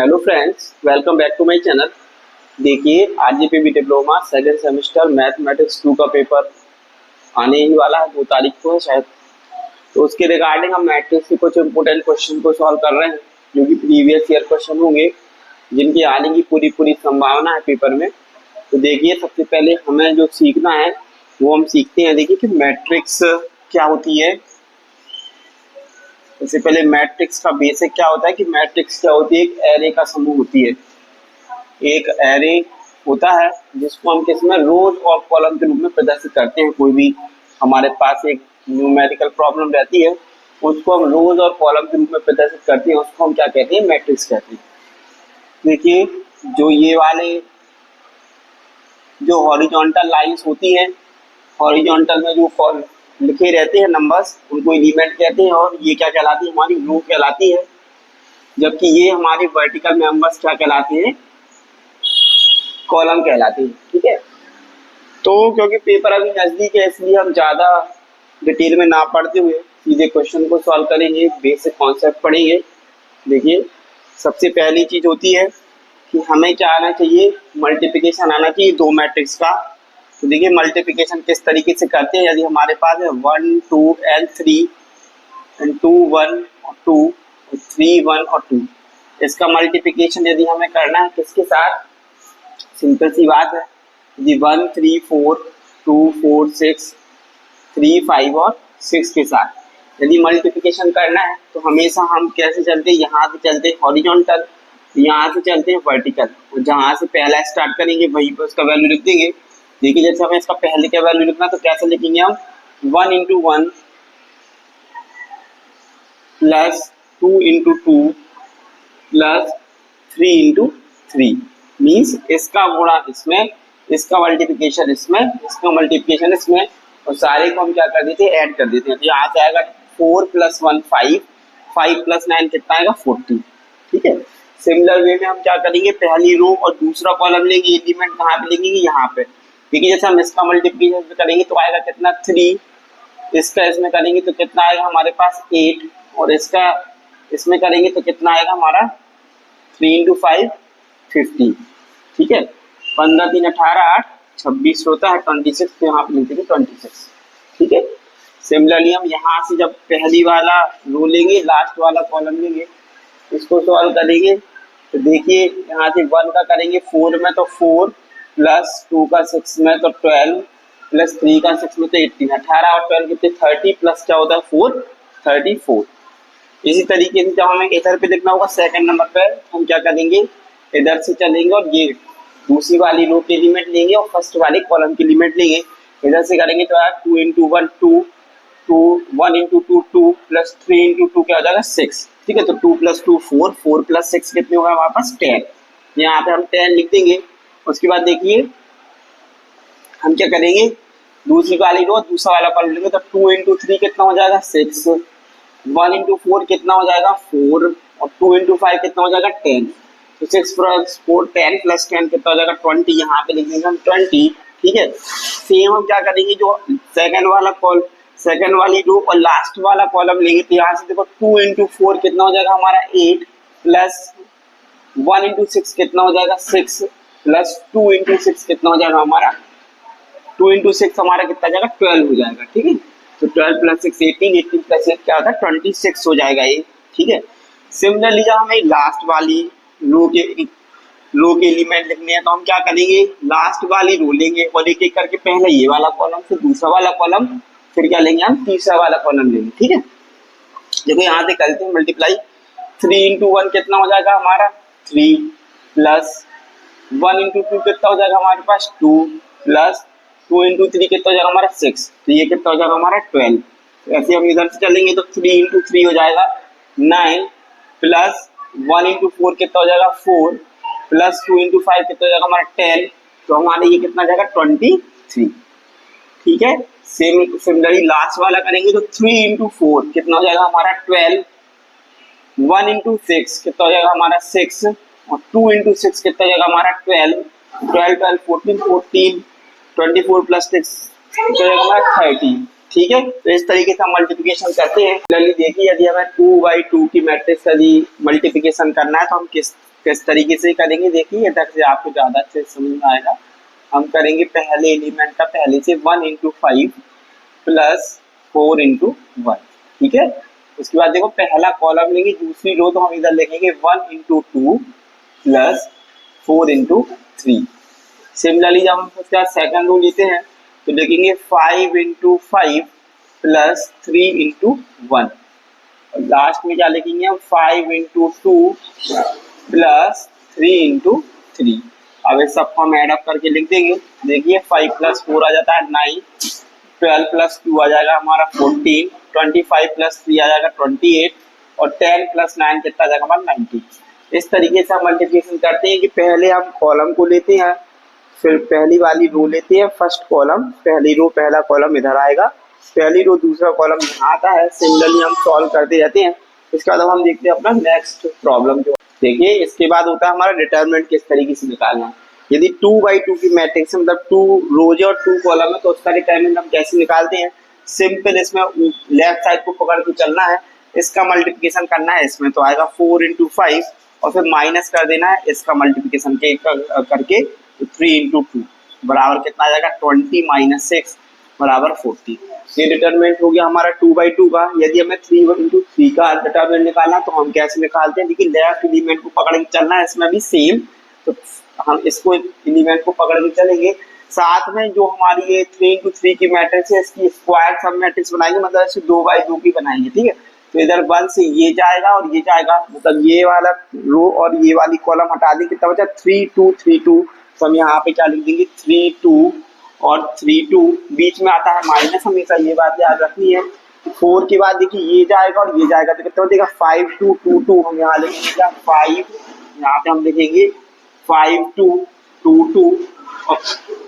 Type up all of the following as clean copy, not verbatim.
Hello friends, welcome back to my channel. देखिए, RGPV diploma second semester mathematics 2 का paper आने ही वाला है, 2 तारीख को है शायद। तो उसके रिगार्डिंग हम मैट्रिक्स के कुछ इंपोर्टेंट क्वेश्चन को सॉल्व कर रहे हैं, जो कि प्रीवियस ईयर क्वेश्चन होंगे, जिनकी आने की पूरी संभावना है पेपर में। तो देखिए, सबसे पहले हमें जो सीखना है वो हम सीखते हैं। देखिए कि मैट्रिक्स क्या होती है। सबसे पहले मैट्रिक्स का बेसिक क्या होता है कि मैट्रिक्स क्या होती है, एक एरे का समूह होती है। एक एरे होता है जिसको हम किसमें रोज और कॉलम के रूप में प्रदर्शित करते हैं। कोई भी हमारे पास एक न्यूमेरिकल प्रॉब्लम रहती है, उसको हम रोज और कॉलम के रूप में प्रदर्शित करते हैं, उसको हम क्या कहते हैं, मैट्रिक्स कहते हैं। देखिए, जो ये वाले जो हॉरिजॉन्टल लाइंस होती हैं, हॉरिजॉन्टल में जो लिखे रहते हैं नंबर्स, उनको एलिमेंट कहते हैं, और ये क्या कहलाती है, हमारी रो कहलाती है। जबकि ये हमारी वर्टिकल मेंबर्स क्या कहलाते हैं, कॉलम कहलाते हैं। ठीक है, तो क्योंकि पेपर अभी नजदीक है, इसलिए हम ज्यादा डिटेल में ना पढ़ते हुए सीधे क्वेश्चन को सॉल्व करेंगे, बेसिक कॉन्सेप्ट पढ़ेंगे। देखिए, सबसे पहली चीज होती है कि हमें क्या आना चाहिए, मल्टीप्लिकेशन आना चाहिए दो मैट्रिक्स का। तो देखिए, मल्टीप्लिकेशन किस तरीके से करते हैं। यदि हमारे पास है 1 2 एंड 3 एंड 2 1 और 2 3 1 और 2, इसका मल्टीप्लिकेशन यदि हमें करना है किसके साथ, सिंपल सी बात है, यदि 1 3 4 2 4 6 3 5 और 6 के साथ यदि मल्टीप्लिकेशन करना है, तो हमेशा हम कैसे चलते हैं, यहाँ से चलते हैं हॉरिजॉन्टल, यहाँ से चलते हैं वर्टिकल, और जहाँ से पहला स्टार्ट करेंगे वहीं पर उसका वैल्यू लिख देंगे। देखिए, जैसे हमें इसका पहले का वैल्यू लिखना, तो कैसे लिखेंगे हम, 1 into 1 plus 2 into 2 plus 3 into 3, means इसका गुणा इसमें, इसका मल्टीप्लिकेशन इसमें, इसका मल्टीप्लिकेशन इसमें, और सारे को हम क्या कर देते हैं, ऐड कर देते हैं। तो यहाँ से आएगा 4 प्लस 1 5, 5 प्लस 9 कितना आएगा, 40। ठीक है, सिमिलर वे में हम क्या करेंगे, पहली रो और दूसरा कॉलम लेंगे, एलिमेंट कहाँ पे लेंगे, यहाँ पे। देखिए, जैसे हम इसका मल्टीप्लिकेशन करेंगे तो आएगा कितना, 3, इसका इसमें करेंगे तो कितना आएगा हमारे पास 8, और इसका इसमें करेंगे तो कितना आएगा हमारा 3 इंटू 5 50। ठीक है, 15 3 18 8 26 होता है 26, तो यहाँ पे लिख देंगे 26। ठीक है, सिमिलरली हम यहाँ से जब पहली वाला रो लेंगे, लास्ट वाला कॉलम लेंगे, इसको सॉल्व करेंगे। तो देखिए, यहाँ से 1 का करेंगे 4 में तो 4 प्लस 2 का 6 में तो 12 प्लस 3 का 6 में तो 18, 18 और 12 कितने 30, प्लस क्या होता है 4 34। इसी तरीके से जब हमें इधर पे लिखना होगा सेकंड नंबर पे, हम क्या करेंगे, इधर से चलेंगे और ये दूसरी वाली रो के एलिमेंट लेंगे और फर्स्ट वाले कॉलम के एलिमेंट लेंगे। इधर से करेंगे तो यार 2 इंटू 1 2 2 1 इंटू 2 2 प्लस 3 इंटू 2 क्या हो जाएगा 6। ठीक है, तो 2 प्लस 2 4, 4 प्लस 6 कितने होगा हमारे पास 10। यहाँ पे हम 10 लिख देंगे। उसके बाद देखिए, हम क्या करेंगे, दूसरी वाली रो दूसरा वाला कॉलम लेंगे, तो 2 इंटू 3 कितना हो जाएगा 6, 1 इंटू 4 कितना हो जाएगा 4, और 2 इंटू 5 कितना हो जाएगा 10। तो 6 प्लस 4 10 प्लस 10 कितना हो जाएगा 20, यहाँ पे लिखेंगे हम 20। ठीक है, सेम हम क्या करेंगे, जो सेकंड वाली रो और लास्ट वाला कॉलम लेंगे, तो यहाँ से देखो 2 इंटू 4 कितना हो जाएगा हमारा 8, प्लस 1 इंटू 6 कितना हो जाएगा 6, प्लस 2 इंटू 6 कितना हो जाएगा हमारा 2 इंटू 6 हमारा कितना जाएगा 12 हो जाएगा। ठीक है, तो 12 प्लस 6 18, 18 प्लस 8 क्या होता है 26 हो जाएगा ये। ठीक है, सिमिलरली जब हमें लास्ट वाली रो के एलिमेंट लिखने हैं, तो हम क्या करेंगे, लास्ट वाली रो लेंगे और एक एक करके पहले ये वाला कॉलम, फिर दूसरा वाला कॉलम, फिर क्या लेंगे हम तीसरा वाला कॉलम लेंगे। ठीक है, देखो यहाँ से करते हैं मल्टीप्लाई, 3 इंटू 1 कितना हो जाएगा हमारा 3, प्लस 1 इंटू 2 कितना हो जाएगा हमारे पास 2, प्लस 2 इंटू 3 कितना हो जाएगा हमारा 6, तो ये कितना हो जाएगा हमारा 12। तो ऐसे हम इधर से चलेंगे तो 3 इंटू 3 हो जाएगा 9, प्लस 1 इंटू 4 कितना हो जाएगा 4, प्लस 2 इंटू 5 कितना हो जाएगा हमारा 10, तो हमारे ये कितना जाएगा 23। ठीक है, सिमिलरली लास्ट वाला करेंगे तो 3 इंटू 4 कितना हो जाएगा हमारा 12, 1 इंटू 6 कितना हो जाएगा हमारा 6, और 2 इंटू 6 कितना हो जाएगा हमारा 12, 12 12 14 14, 24 प्लस 6 कितना हो जाएगा हमारा 30। ठीक है, तो इस तरीके से हम मल्टीप्लिकेशन करते हैं। देखिए, यदि हमें 2 by 2 की मैट्रिक्स यदि मल्टीप्लिकेशन करना है, तो हम किस किस तरीके से करेंगे देखिए, इधर से आपको ज्यादा अच्छे से समझ में आएगा। हम करेंगे पहले एलिमेंट का पहले से 1 इंटू 5 प्लस 4 इंटू 1, ठीक है। उसके बाद देखो पहला कॉलम लेंगे, दूसरी रो तो हम इधर लिखेंगे 1 इंटू 2 प्लस 4 इंटू 3। सिमिलरली जब हम उसके बाद सेकंड रो लेते हैं तो लिखेंगे 5 इंटू 5 प्लस 3 इंटू 1, और लास्ट में क्या लिखेंगे हम 5 इंटू 2 प्लस 3 इंटू 3। अब इस सबको हम एडअप करके लिख देंगे। देखिए 5 प्लस 4 आ जाता है 9, 12 प्लस 2 आ जाएगा हमारा 14, 25 प्लस 3 आ जाएगा 28, और 10 प्लस 9 कितना आ जाएगा हमारा 90। इस तरीके से हम मल्टीप्लिकेशन करते हैं कि पहले हम कॉलम को लेते हैं, फिर पहली वाली रो लेते हैं, फर्स्ट कॉलम पहली रो पहला कॉलम इधर आएगा, पहली रो दूसरा कॉलम यहाँ आता है। सिमिलरली हम सॉल्व करते जाते हैं। इसके बाद हम देखते हैं अपना नेक्स्ट प्रॉब्लम जो देखिए। इसके बाद होता है हमारा डिटरमिनेंट किस तरीके से निकालना है। यदि 2/2 की मैट्रिक्स मतलब 2 रोज और 2 कॉलम है तो उसका डिटरमिनेंट हम कैसे निकालते हैं। सिंपल, इसमें लेफ्ट साइड को पकड़ के चलना है, इसका मल्टीप्लिकेशन करना है इसमें, तो आएगा 4 इंटू 5 और फिर माइनस कर देना है इसका मल्टीप्लिकेशन करके, तो 3 इंटू 2 बराबर कितना आ जाएगा 20 माइनस 6 बराबर 40। ये डिटरमिनेंट हो गया हमारा 2/2 का। यदि हमें 3 इंटू 3 का डिटरमिनेंट निकालना तो हम कैसे निकालते हैं, देखिए लेफ्ट एलिमेंट को पकड़ के चलना है, इसमें भी सेम, तो हम इसको एलिमेंट को पकड़ के चलेंगे। साथ में जो हमारी ये 3 इंटू 3 की मैट्रिक्स है इसकी स्क्वायर सब मैट्रिक्स बनाएंगे, मतलब इसे 2/2 की बनाएंगे, ठीक है। तो इधर 1 से ये जाएगा और ये जाएगा, मतलब ये वाला रो और ये वाली कॉलम हटा देंगे, कितना बचा 3 2 3 2। तो हम यहाँ पे क्या लिख देंगे 3 2 और 3 2, बीच में आता है माइनस, हमेशा ये बात याद रखनी है। 4 के बाद देखिए ये जाएगा और ये जाएगा, तो कितना बचेगा 5 2 2 2। हम यहाँ लिखेंगे 5, यहाँ पे हम लिखेंगे 5 2 2 2 और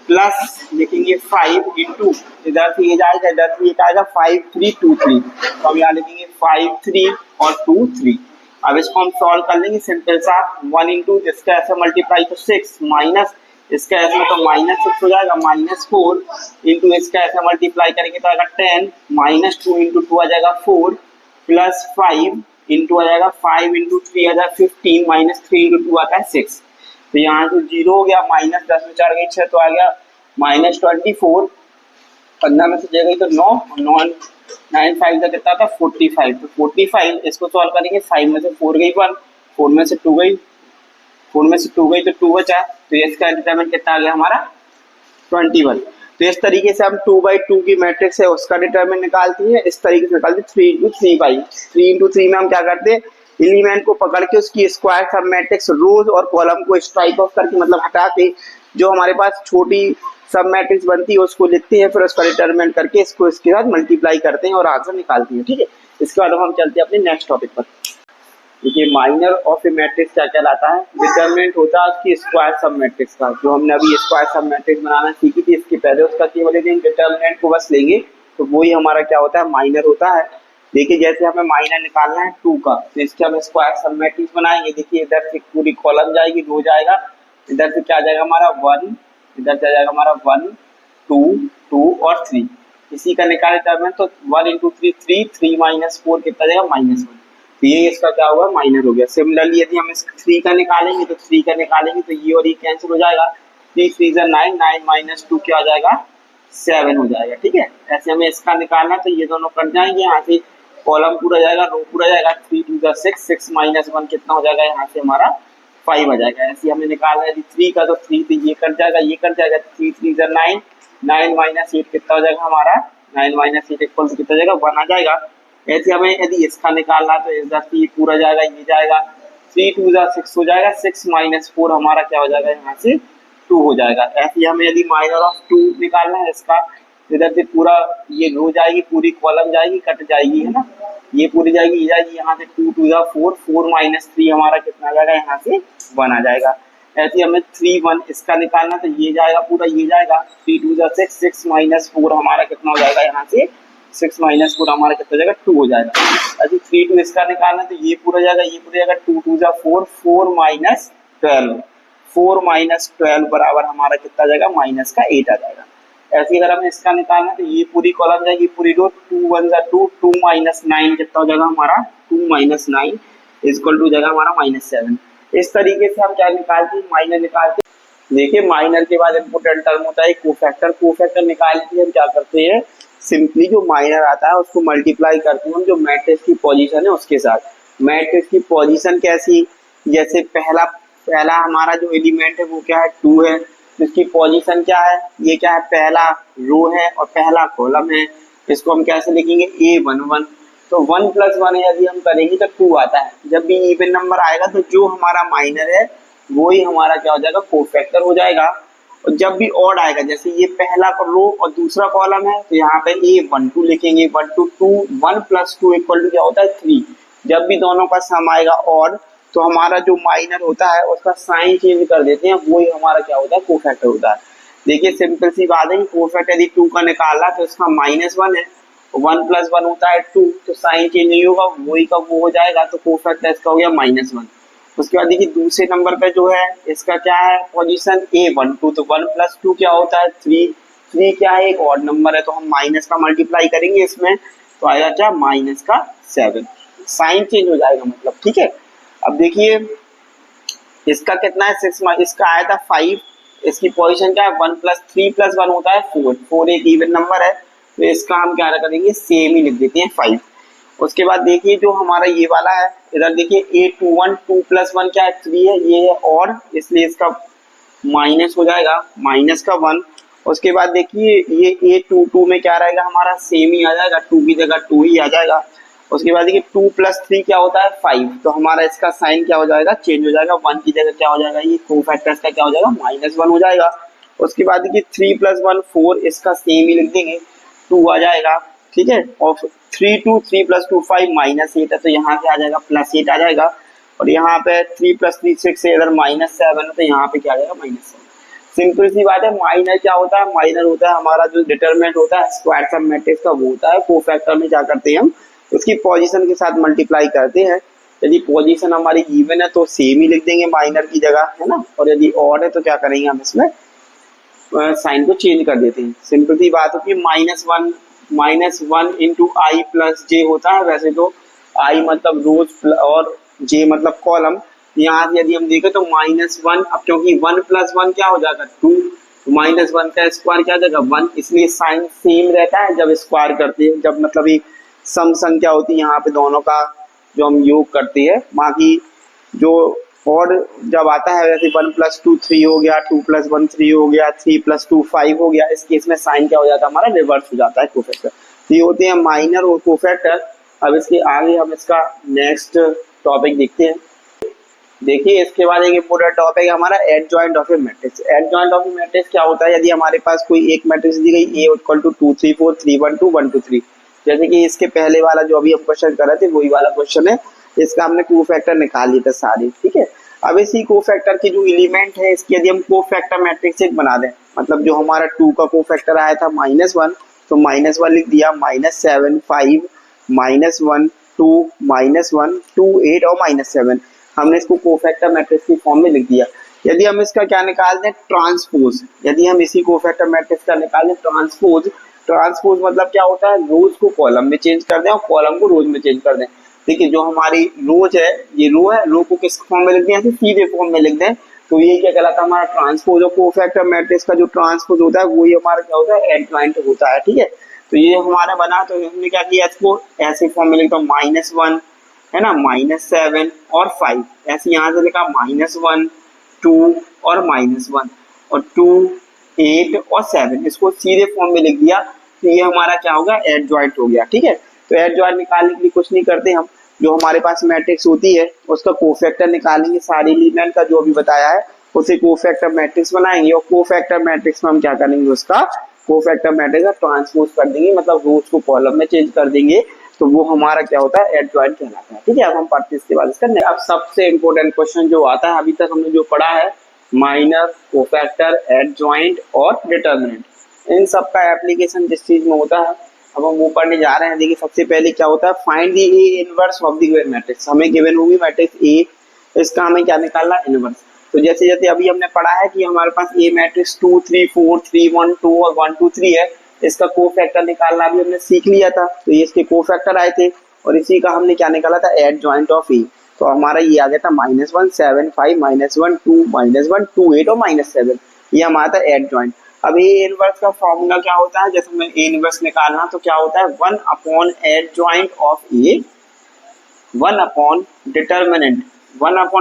प्लस लिखेंगे 5 इंटू, इधर से ये जाएगा इधर से ये आएगा 5 3 2 3। तो हम यहाँ लिखेंगे 5 3 और 2 3। अब इसको हम सॉल्व कर लेंगे सिंपल सा, 1 इंटू इसका ऐसे मल्टीप्लाई तो 6 माइनस इसका ऐसे तो माइनस 6 हो जाएगा, माइनस 4 इंटू इसका ऐसे मल्टीप्लाई करेंगे तो आएगा 10, माइनस 2 इंटू 2 आ जाएगा 4 प्लस 5 इंटू आ जाएगा 5 इंटू 3 आ जाएगा 15, माइनस 3 इंटू 2 आता है 6। तो यहाँ से 0 हो गया, माइनस 10 में 4 गई 6 तो आ गया माइनस 24, 15 में से 6 गई तो 9, 9 5 का कितना था 45। तो 45 इसको सॉल्व करेंगे, 5 में से 4 गई 1, 4 में से 2 गई, 4 में से 2 गई तो 2 बचा, तो इसका डिटरमिनेंट कितना आ गया हमारा 21। तो इस तरीके से हम 2/2 की मैट्रिक्स है उसका डिटरमिनेंट निकालती है, इस तरीके से निकालते 3 इंटू 3 में हम क्या करते हैं एलिमेंट को पकड़ के उसकी स्क्वायर सब मैट्रिक्स रोज और कॉलम को स्ट्राइक ऑफ करके मतलब हटा के जो हमारे पास छोटी सब मैट्रिक्स बनती है उसको लिखते हैं, फिर उसका डिटरमिनेंट करके इसको इसके साथ मल्टीप्लाई करते हैं और आंसर निकालते हैं, ठीक है। इसके बाद हम चलते हैं अपने नेक्स्ट टॉपिक पर। देखिए माइनर ऑफ ए मैट्रिक्स क्या कहलाता है, डिटरमिनेंट होता है उसकी स्क्वायर सब मैट्रिक्स का। जो हमने अभी स्क्वायर सब मैट्रिक्स बनाना सीखी थी इसके पहले उसका केवल डिटरमिनेंट को बस लेंगे तो वही हमारा क्या होता है माइनर होता है। देखिए जैसे हमें माइनर निकालना है 2 का, तो इसके हम स्क्वायर सब मैट्रिक्स बनाएंगे। देखिए इधर से पूरी कॉलम जाएगी, रो जाएगा, इधर से क्या जाएगा हमारा 1, इधर से जाएगा हमारा 1 2 2 और 3। इसी का निकाले डिटरमिनेंट तो 1 इंटू 3 3 माइनस 4 कितना जाएगा -1, तो ये इसका क्या होगा माइनर हो गया। सिमिलरली यदि हम इस 3 का निकालेंगे तो 3 का निकालेंगे तो ये और ये कैंसिल हो जाएगा, 3 3 9 9 माइनस 2 क्या हो जाएगा 7 हो जाएगा, ठीक है। ऐसे हमें इसका निकालना तो ये दोनों कट जाएंगे, यहाँ से कॉलम पूरा जाएगा, रो पूरा जाएगा, 3 2 6 6 माइनस 1 कितना हो जाएगा यहाँ से हमारा 5 आ जाएगा। ऐसे हमें निकालना है यदि 3 का तो 3 तो ये कट जाएगा, ये कट जाएगा, 3 3 9 9 माइनस 8 कितना हो जाएगा हमारा 9 माइनस 8 इक्वल टू कितना जाएगा 1 आ जाएगा। ऐसे हमें यदि इसका निकालना तो इधर से ये पूरा जाएगा, ये जाएगा, 3 2 6 हो जाएगा, 6 माइनस 4 हमारा क्या हो जाएगा यहाँ से 2 हो जाएगा। ऐसे हमें यदि माइनर ऑफ 2 निकालना है इसका, इधर से पूरा ये रो जाएगी, पूरी कॉलम जाएगी, कट जाएगी, है ना, ये पूरी जाएगी, ये जाएगी, यहाँ से 2 2 4 4 माइनस 3 हमारा कितना आ जाएगा यहाँ से 1 आ जाएगा। ऐसे हमें 3 1 इसका निकालना तो ये जाएगा पूरा, ये जाएगा, 3 2 6 6 माइनस 4 हमारा कितना हो जाएगा यहाँ से 6 माइनस 4 हमारा कितना हो जाएगा 2 हो जाएगा। ऐसे 3 2 इसका निकालना तो ये पूरा जाएगा, ये पूरा जाएगा, 2 2 4 4 माइनस 12 4 माइनस 12 बराबर हमारा कितना जाएगा माइनस का 8 आ जाएगा। ऐसे अगर हमें इसका निकालना तो ये पूरी कॉलम जाएगी, पूरी रो, 2 1 2 2 माइनस 9 कितना हो जाएगा हमारा 2 माइनस 9 इक्वल टू जाएगा हमारा -7। इस तरीके से हम क्या निकालते हैं, माइनर निकालते हैं। देखिए माइनर के बाद इम्पोर्टेंट टर्म होता है कोफैक्टर। कोफैक्टर निकालने के लिए हम क्या करते हैं, सिंपली जो माइनर आता है उसको मल्टीप्लाई करते हैं हम जो मैट्रिक्स की पोजीशन है उसके साथ। मैट्रिक्स की पोजीशन कैसी, जैसे पहला पहला हमारा जो एलिमेंट है वो क्या है 2 है, तो इसकी पोजीशन क्या है, ये क्या है पहला रो है और पहला कॉलम है। इसको हम कैसे लिखेंगे A11। तो 1 + 1 यदि हम करेंगे तो 2 आता है। जब भी इवन नंबर आएगा तो जो हमारा माइनर है वो ही हमारा क्या हो जाएगा, कोफैक्टर हो जाएगा। और जब भी ऑड आएगा, जैसे ये पहला रो और दूसरा कॉलम है, तो यहाँ पे A12 लिखेंगे, 1 to 2 1 + 2 = क्या होता है 3। जब भी दोनों का सम आएगा ऑड, तो हमारा जो माइनर होता है उसका साइन चेंज कर देते हैं, वही हमारा क्या होता है, कोफैक्टर होता है। देखिए सिंपल सी बात है, कोफैक्टर यदि 2 का निकाला तो इसका -1 है, 1 + 1 होता है 2, तो साइन चेंज नहीं होगा, वही का वो हो जाएगा, तो कोफैक्टर इसका हो गया -1। उसके बाद देखिए दूसरे नंबर पे जो है इसका क्या है पोजीशन A12, तो 1 + 2 क्या होता है 3। 3 क्या है, एक ऑड नंबर है, तो हम माइनस का मल्टीप्लाई करेंगे इसमें, तो आएगा क्या -7। साइन चेंज हो जाएगा मतलब, ठीक है। अब देखिए इसका कितना है 6, इसका आया था 5, इसकी पोजीशन क्या है 1 + 3 + 1 होता है 4। 4 एक इवन नंबर है, तो इसका हम क्या करेंगे सेम ही लिख देते हैं 5। उसके बाद देखिए जो हमारा ये वाला है, इधर देखिए A21 2 + 1 क्या है 3 है, ये है और इसलिए इसका माइनस हो जाएगा -1। उसके बाद देखिए ये A22 में क्या रहेगा हमारा सेम ही आ जाएगा, 2 की जगह 2 ही आ जाएगा। उसके बाद देखिए 2 + 3 क्या होता है 5, तो हमारा इसका साइन क्या हो जाएगा चेंज हो जाएगा, 1 की जगह क्या हो जाएगा, ये कोफैक्टर्स का क्या हो जाएगा -1 हो जाएगा। उसके बाद देखिए 3 + 1 4, इसका सेम ही लिख देंगे, 2 आ जाएगा, ठीक है। और 3 2 3 + 2 5 -8 है, तो यहाँ पे आ जाएगा +8 आ जाएगा। और यहाँ पे 3 + 3 6 है, इधर -7 है, तो यहाँ पे क्या आ जाएगा -7। सिंपल सी बात है। माइनर क्या होता है, माइनर होता है हमारा जो डिटरमिनेंट होता है स्क्वायर सम मैट्रिक्स का, वो होता है। कोफैक्टर में क्या करते हैं हम उसकी पोजीशन के साथ मल्टीप्लाई करते हैं। यदि पोजीशन हमारी इवन है तो सेम ही लिख देंगे माइनर की जगह, है ना। और यदि ऑड है तो क्या करेंगे हम इसमें साइन को चेंज कर देते हैं। सिंपल सी बात होती है। -1 × I + j होता है। वैसे तो I मतलब रोज और j मतलब कॉलम। यहाँ यदि हम देखें तो -1, अब क्योंकि 1 + 1 क्या हो जाएगा 2, तो -1 का स्क्वायर क्या हो जाएगा 1, इसलिए साइन सेम रहता है जब स्क्वायर करते हैं, जब मतलब ये सम संख्या होती है यहाँ पे दोनों का जो हम योग करते हैं। बाकी जो और जब आता है जैसे 1 + 2 3 हो गया, 2 + 1 3 हो गया, 3 + 2 5 हो गया, इस केस में साइन क्या हो जाता है हमारा रिवर्स हो जाता है कोफैक्टर। तो ये होते हैं माइनर और कोफैक्टर। अब इसके आगे हम इसका नेक्स्ट टॉपिक देखते हैं। देखिए इसके बाद एक इम्पोर्टेंट टॉपिक है हमारा adjoint of A matrix. Adjoint of A matrix क्या होता है, यदि हमारे पास कोई एक मैट्रिक्स दी गई A = 2 3 4 3 1 2 1 2 3, जैसे कि इसके पहले वाला जो अभी हम क्वेश्चन कर रहे थे वही वाला क्वेश्चन है। इसका हमने कोफैक्टर निकाल लिए थे सारे, ठीक है। अब इसी कोफैक्टर के जो एलिमेंट है इसकी यदि हम कोफैक्टर मैट्रिक्स एक बना दें, मतलब जो हमारा 2 का कोफैक्टर आया था -1, तो -1 लिख दिया, -7 5 -1 2 -1 2 8 और -7, हमने इसको कोफैक्टर मैट्रिक्स की फॉर्म में लिख दिया। यदि हम इसका क्या निकाल दें ट्रांसपोज, यदि हम इसी कोफैक्टर मैट्रिक्स का निकाल दें ट्रांसपोज, ट्रांसपोज मतलब क्या होता है रोज को कॉलम में चेंज कर दें और कॉलम को रोज में चेंज कर दें। देखिए जो हमारी रोज है, ये रो है, रो को किस फॉर्म में लिख दें, ऐसे सीधे फॉर्म में लिख दें, तो ये क्या कहलाता है हमारा ट्रांसपोज। और कोफैक्टर मैट्रिक्स का जो ट्रांसपोज होता है वही हमारा क्या होता है एडजॉइंट होता है, ठीक है। तो ये हमारा बना, तो हमने क्या किया इसको ऐसे फॉर्म में लिखता हूँ -1 है ना, -7 और 5, ऐसे यहाँ से लिखा -1 2 और -1 और 2 8 और 7, इसको सीधे फॉर्म में लिख दिया, तो ये हमारा क्या होगा एडजॉइंट हो गया, ठीक है। तो एडजॉइंट निकालने के लिए कुछ नहीं करते हम, जो हमारे पास मैट्रिक्स होती है उसका कोफैक्टर निकालेंगे, सारे एलिमेंट का जो अभी बताया है उसे कोफैक्टर मैट्रिक्स बनाएंगे, और कोफैक्टर मैट्रिक्स में हम क्या करेंगे उसका कोफैक्टर मैट्रिक्स का ट्रांसपोज कर देंगे, मतलब रोज को कॉलम में चेंज कर देंगे, तो वो हमारा क्या होता है एडजॉइंट कहलाता है, ठीक है। अब हम पढ़ते हैं इसके बाद इसका। अब सबसे इम्पोर्टेंट क्वेश्चन जो आता है, अभी तक हमने जो पढ़ा है माइनर, कोफैक्टर, एडजॉइंट और डिटरमिनेंट, इन सब का एप्लीकेशन जिस चीज में होता है अब हम वो पढ़ने जा रहे हैं। देखिए सबसे पहले क्या होता है find the A inverse of the given matrix. हमें गिवन होगी मैट्रिक्स ए, इसका हमें क्या निकालना इनवर्स। तो जैसे जैसे अभी हमने पढ़ा है कि हमारे पास ए मैट्रिक्स 2 3 4 3 1 2 और 1 2 3 है, इसका कोफैक्टर निकालना भी हमने सीख लिया था, तो ये इसके कोफैक्टर आए थे, और इसी का हमने क्या निकाला था एडजॉइंट ऑफ ए। तो हमारा ये आ गया था -1 7 5 -1 2 -1 2 8 और -7, ये हमारा था एड जॉइंट। अब ए इनवर्स का फॉर्मूला क्या होता है, जैसे हमें ए इनवर्स निकालना तो क्या होता है 1 upon adjoint of A, 1 upon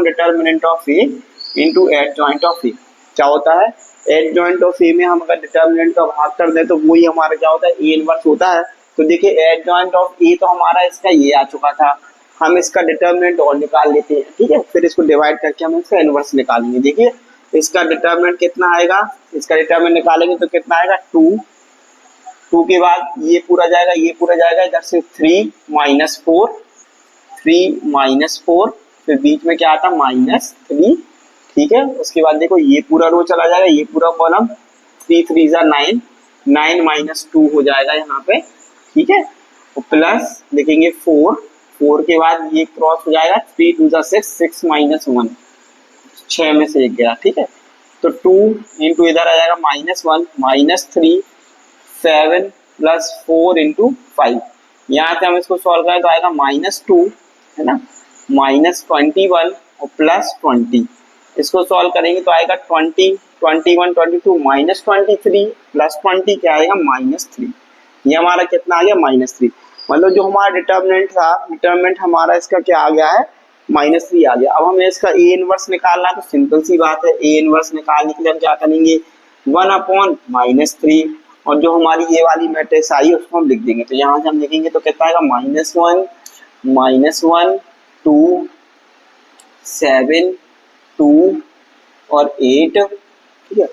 determinant of A into adjoint of A. क्या होता है एड जॉइंट ऑफ ए में हम अगर डिटर्मिनेंट का भाग कर दें तो वही हमारा क्या होता है ए इनवर्स होता है। तो देखिए एड जॉइंट ऑफ ए तो हमारा इसका ये आ चुका था, हम इसका डिटर्मिनेंट और निकाल लेते हैं, ठीक है, फिर इसको डिवाइड करके हम इसका इनवर्स निकालेंगे। देखिए इसका डिटर्मिनेंट कितना आएगा, इसका डिटर्मिनेंट निकालेंगे तो कितना आएगा 2, 2 के बाद ये पूरा जाएगा, ये पूरा जाएगा, इधर से 3 -4 फिर बीच में क्या आता -3, ठीक है। उसके बाद देखो ये पूरा रो चला जाएगा, ये पूरा कॉलम, 3 3 जा 9, 9 -2 हो जाएगा यहाँ पे, ठीक है। तो प्लस लिखेंगे 4, 4 के बाद ये क्रॉस हो जाएगा, 3 2 जा 6, 6 -1, 6 में से 1 गया, ठीक है। तो 2 इंटू इधर आ जाएगा -1 -3 7 प्लस 4 इंटू 5, यहाँ से हम इसको सॉल्व करें तो आएगा -2, है ना, -21 और +20, इसको सॉल्व करेंगे तो आएगा 20 21 22 -23 प्लस 20 क्या आएगा -3, ये हमारा कितना आ गया -3। मतलब जो हमारा डिटर्मिनेंट था, डिटर्मिनेंट हमारा इसका क्या आ गया है -3 आ गया। अब हमें इसका ए इनवर्स निकालना है तो सिंपल सी बात है, ए इनवर्स निकालने के लिए हम क्या करेंगे 1 अपॉन -3 और जो हमारी ये वाली मैट्रिक्स आई है उसको हम लिख देंगे। तो यहाँ से हम लिखेंगे तो कितना आएगा -1 2 7 2 और 8, ठीक है,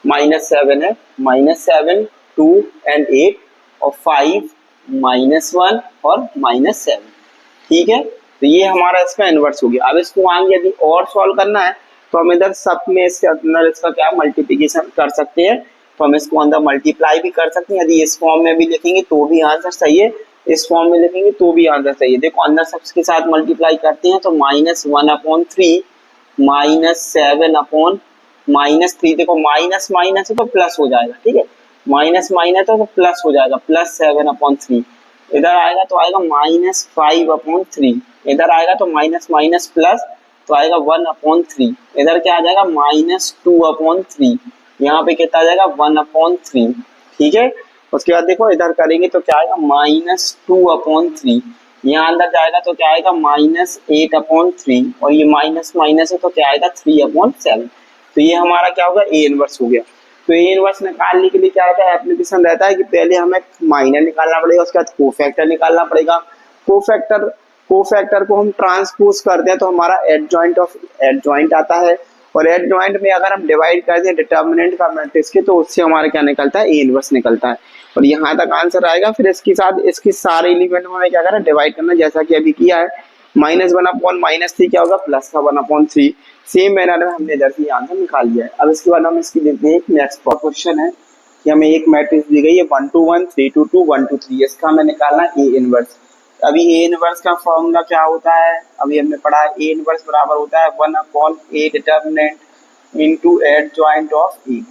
-7 है, -7 2 एंड 8 और 5 -1 और -7, ठीक है। तो ये हमारा इसका इनवर्स हो गया। अब इसको आगे यदि और सॉल्व करना है तो हम इधर सब में इसके अंदर इसका क्या मल्टीप्लिकेशन कर सकते हैं, तो हम इसको अंदर मल्टीप्लाई भी कर सकते हैं। यदि इस फॉर्म में भी लिखेंगे तो भी आंसर सही है, इस फॉर्म में लिखेंगे तो भी आंसर सही है। देखो अंदर सबके के साथ मल्टीप्लाई करते हैं तो -1/3 -7 अपॉन -3, देखो माइनस माइनस है तो प्लस हो जाएगा, ठीक है, माइनस माइनस है तो प्लस हो जाएगा, +7/3, इधर आएगा तो आएगा -5/3, इधर आएगा तो माइनस माइनस प्लस तो आएगा 1/3, इधर क्या आ जाएगा -2/3, यहाँ पे कितना आ जाएगा 1/3, ठीक है। उसके बाद देखो इधर करेंगे तो क्या आएगा -2/3, यहाँ अंदर जाएगा तो क्या आएगा -8/3 और ये माइनस माइनस है तो क्या आएगा 3/7। तो ये हमारा क्या होगा ए इनवर्स हो गया। तो ए इनवर्स निकालने के लिए क्या रहता है, एप्लीकेशन रहता है कि पहले हमें माइनर निकालना पड़ेगा, उसके बाद कोफैक्टर निकालना पड़ेगा। कोफैक्टर को हम ट्रांसपोज करते हैं तो हमारा एड जॉइंट आता है, और एड जॉइंट में अगर हम डिवाइड कर दें डिटर्मिनेंट का मैट्रिक्स के तो उससे हमारा क्या निकलता है ए इनवर्स निकलता है। और यहाँ तक आंसर आएगा, फिर इसके साथ इसकी सारे एलिमेंट में क्या करना है डिवाइड करना, जैसा कि अभी किया है। -1/-3 क्या होगा +1/3, सेम मैनर में हमने इधर से आंसर निकाल लिया है। अब इसके बाद हम इसकी देखते हैं नेक्स्ट क्वेश्चन है कि हमें एक मैट्रिक्स दी गई है 1 2 1 3 2 2 1 2 3, इसका हमें निकालना है ए इनवर्स। अभी ए इनवर्स का फॉर्मूला क्या होता है, अभी हमने पढ़ा ए इनवर्स बराबर होता है 1/a determinant into adjoint of A,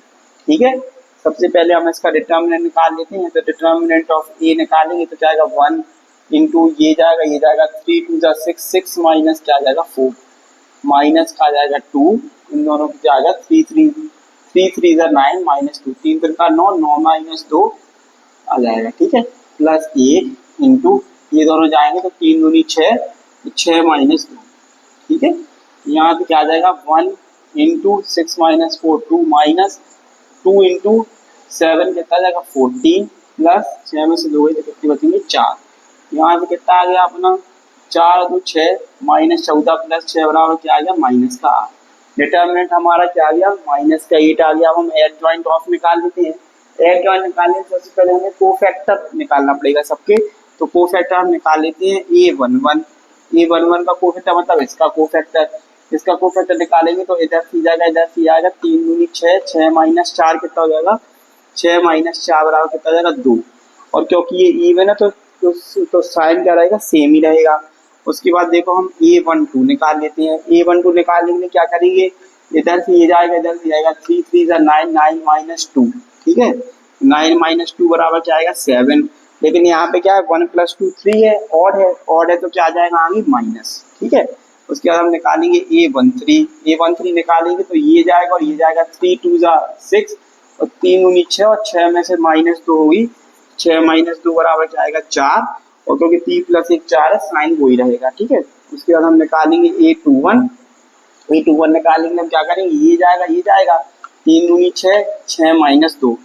ठीक है। सबसे पहले हम इसका डिटर्मिनेंट निकाल लेते हैं, तो डिटर्मिनेंट ऑफ ए निकालेंगे तो जाएगा 1 इंटू ये जाएगा 3 2 जा 6, 6 माइनस क्या जाएगा 4, माइनस का जाएगा 2, इन दोनों की जाएगा 3 3 जा 9 -2, 3 3 का 9, 9 - 2 आ जाएगा, ठीक है, प्लस 1 इंटू ये दोनों जाएंगे तो 3 दूनी 6, 6 - 2, ठीक है। यहाँ पे क्या आ जाएगा 1 इंटू 6 - 4 2 माइनस 2 इंटू 7 कितना आ जाएगा 14 प्लस 6 में से 2 गए तो कितनी बचेंगे 4, यहाँ से कितना आ गया अपना 4 2 6 -14 प्लस 6 बराबर क्या आ गया -8। डिटर्मिनेंट हमारा क्या आ गया -8 आ गया। अब हम एड जॉइंट ऑफ निकाल लेते हैं। एड जॉइंट निकालने से सबसे पहले हमें कोफैक्टर निकालना पड़ेगा सबके, तो कोफैक्टर हम निकाल लेते हैं a11 का कोफैक्टर मतलब इसका कोफैक्टर निकालेंगे तो इधर से जाएगा 3 दूनी 6, 6 - 4 कितना हो जाएगा 6 - 4 बराबर कितना हो जाएगा 2, और क्योंकि ये इवन है तो साइन क्या रहेगा सेम ही रहेगा। उसके बाद देखो हम a12 निकाल लेते हैं। a12 निकालने के लिए क्या करेंगे, इधर से ये जाएगा 3 3 जा 9, 9 - 2, ठीक है, 9 - 2 बराबर क्या आएगा 7, लेकिन यहाँ पे क्या है 1 + 2 3 है, ऑड है तो क्या आ जाएगा आगे माइनस, ठीक है। उसके बाद हम निकालेंगे A13 निकालेंगे तो ये जाएगा और ये जाएगा, 3 2 जा 6 और 3 दूनी 6 और 6 में से -2 होगी, 6 - 2 बराबर जाएगा 4 और क्योंकि 3 + 1 4 है, साइन वही रहेगा, ठीक है। उसके बाद हम निकालेंगे A21 निकालेंगे, हम क्या करेंगे, ये जाएगा 3 दूनी 6 6 - 2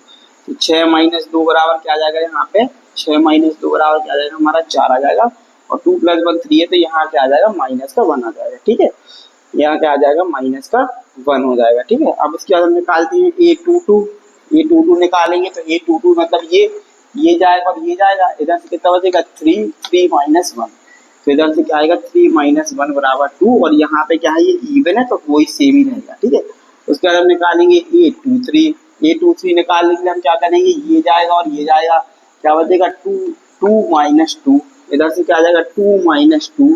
तो 6 - 2 बराबर क्या आ जाएगा, यहाँ पे 6 - 2 बराबर क्या आ जाएगा हमारा 4 आ जाएगा और 2 + 1 3 है तो यहाँ क्या आ जाएगा -1 आ जाएगा, ठीक है। यहाँ क्या आ जाएगा -1 हो जाएगा, ठीक है। अब उसके बाद हम निकालते हैं A22 निकालेंगे तो A22 मतलब ये जाएगा और ये जाएगा, इधर से कितना बचेगा 3 3 - 1 तो इधर से क्या आएगा 3 - 1 बराबर 2 और यहाँ पे क्या है ये इवन है तो वही सेम ही रहेगा, ठीक है। उसके बाद हम निकालेंगे A23 निकालने के लिए हम क्या करेंगे, ये जाएगा और ये जाएगा, क्या बचेगा 2 2 - 2 इधर से क्या आ जाएगा 2 - 2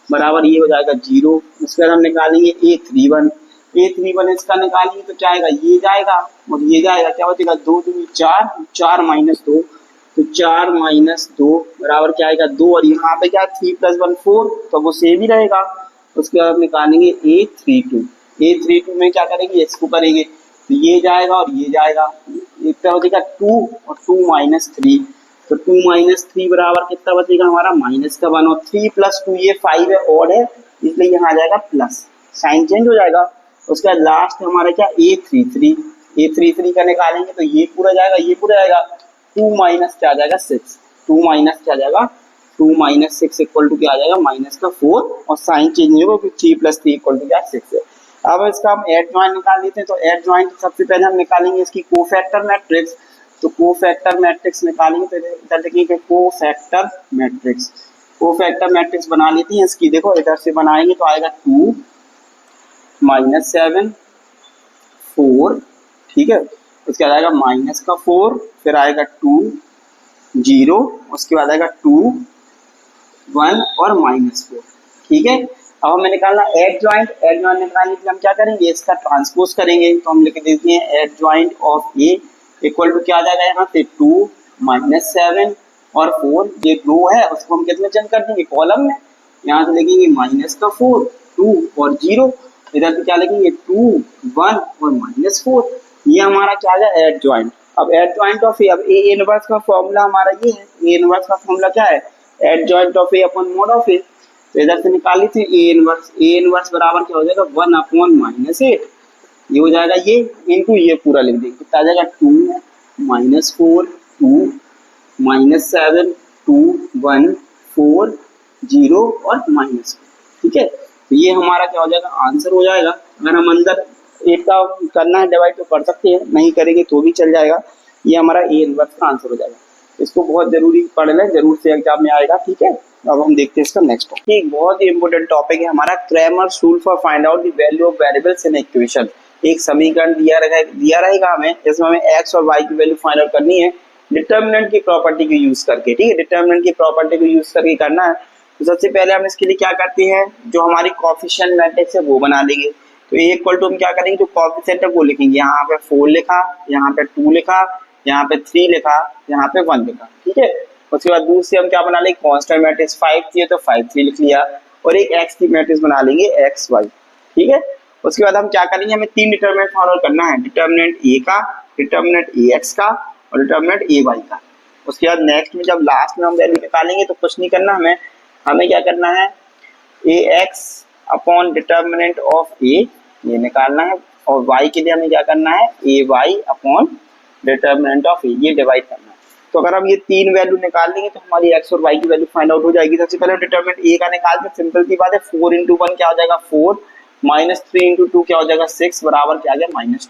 बराबर ये हो जाएगा 0। उसके बाद हम निकालेंगे A31 इसका निकालेंगे तो क्या आएगा, ये जाएगा और ये जाएगा, क्या बचेगा 2 दूनी 4 4 - 2 तो 4 - 2 बराबर क्या आएगा 2 और यहाँ पे क्या 3 + 1 4 तो वो सेम ही रहेगा। उसके बाद निकालेंगे A32 में क्या करेंगे, इसको करेंगे तो ये जाएगा और ये जाएगा, इतना बचेगा 2 और 2 - 3 तो 2 - 3 बराबर कितना बचेगा हमारा -1 और 3 + 2 ये 5 है, ऑड है इसलिए यहाँ आ जाएगा प्लस, साइन चेंज हो जाएगा। उसके बाद लास्ट हमारा क्या A33 का निकालेंगे तो ये पूरा जाएगा 2 माइनस क्या आ जाएगा 6 2 माइनस क्या आ जाएगा 2 - 6 इक्वल टू क्या आ जाएगा -4 और साइन चेंज नहीं होगा क्योंकि 3 + 3 इक्वल टू क्या 6 है। अब इसका हम एड जॉइंट निकाल लेते हैं तो एड जॉइंट सबसे पहले हम निकालेंगे इसकी कोफैक्टर मैट्रिक्स तो कोफैक्टर मैट्रिक्स निकालेंगे तो इधर देखिए कोफैक्टर मैट्रिक्स बना लेती हैं इसकी, देखो इधर से बनाएंगे तो आएगा 2 - 7 4 ठीक है। उसके बाद आएगा -4 फिर आएगा 2 0 उसके बाद आएगा 2 1 और -4 ठीक है। अब हमें निकालना एड जॉइंट निकालने के लिए हम क्या करेंगे, इसका ट्रांसपोज करेंगे तो हम लिख देते हैं adjoint of A equal to क्या आ जाएगा यहाँ पे 2 - 7 और 4 ये रो है उसको हम कितने चेंज कर देंगे कॉलम में, यहाँ से लिखेंगे -4 2 और 0 इधर से क्या लिखेंगे 2 1 और -4 ये हमारा क्या आ गया एड जॉइंट। अब एड जॉइंट ऑफ ए, अब ए इनवर्स का फॉर्मूला हमारा ये है, ए इनवर्स का फॉर्मूला क्या है adjoint of A upon mod of A तो इधर से निकाली थी ए इनवर्स बराबर क्या हो जाएगा 1/-8 ये हो जाएगा ये इनटू ये पूरा लिख देंगे कितना आ जाएगा 2 -4 2 -7 2 1 4 0 और -4 ठीक है। तो ये हमारा क्या हो जाएगा आंसर हो जाएगा। अगर हम अंदर एक का करना है डिवाइड तो कर सकते हैं, नहीं करेंगे तो भी चल जाएगा। ये हमारा ए इनवर्स का आंसर हो जाएगा। इसको बहुत जरूरी पढ़ लें, जरूर से एग्जाम में आएगा ठीक है। अब हम देखते हैं इसका नेक्स्ट टॉपिक, बहुत ही इंपॉर्टेंट टॉपिक है हमारा Cramer's rule for find out the value of variables in equation. एक समीकरण दिया रहेगा हमें, जिसमें हमें एक्स और वाई की वैल्यू फाइंड आउट करनी है डिटर्मिनेंट की प्रॉपर्टी को यूज करके, ठीक है। डिटर्मिनेंट की प्रॉपर्टी को यूज करके करना है। तो सबसे पहले हम इसके लिए क्या करते हैं, जो हमारी कोएफिशिएंट मैट्रिक्स है वो बना लेंगे। तो ए इक्वल टू हम क्या करेंगे, जो कोएफिशिएंट है वो लिखेंगे, यहाँ पे 4 लिखा, यहाँ पे 2 लिखा, यहाँ पे 3 लिखा, यहाँ पे 1 लिखा, ठीक है। उसके बाद दूसरे हम क्या बना लेंगे कांस्टेंट मैट्रिक्स 5 थी तो 5 3 लिख लिया और एक एक्स की मैट्रिक्स बना लेंगे एक्स वाई, ठीक है। उसके बाद हम क्या करेंगे, हमें 3 डिटरमिनेंट फाइंड आउट करना है, डिटरमिनेंट ए का, डिटरमिनेंट ए एक्स का और डिटरमिनेंट ए वाई का। उसके बाद नेक्स्ट में जब लास्ट में हम वैल्यू निकालेंगे तो कुछ नहीं करना, हमें क्या करना है ए एक्स अपॉन डिटरमिनेंट ऑफ ए ये निकालना है और वाई के लिए हमें क्या करना है ए वाई अपॉन डिटरमिनेंट ऑफ ए ये डिवाइड करना है। तो अगर हम ये 3 वैल्यू निकाल लेंगे तो हमारी एक्स और वाई की वैल्यू फाइंड आउट हो जाएगी। सबसे पहले डिटरमिनेंट ए का निकालते हैं, सिंपल सी बात है 4 × 1 क्या हो जाएगा 4 -3 × 2 क्या हो जाएगा 6 बराबर क्या आ गया -2।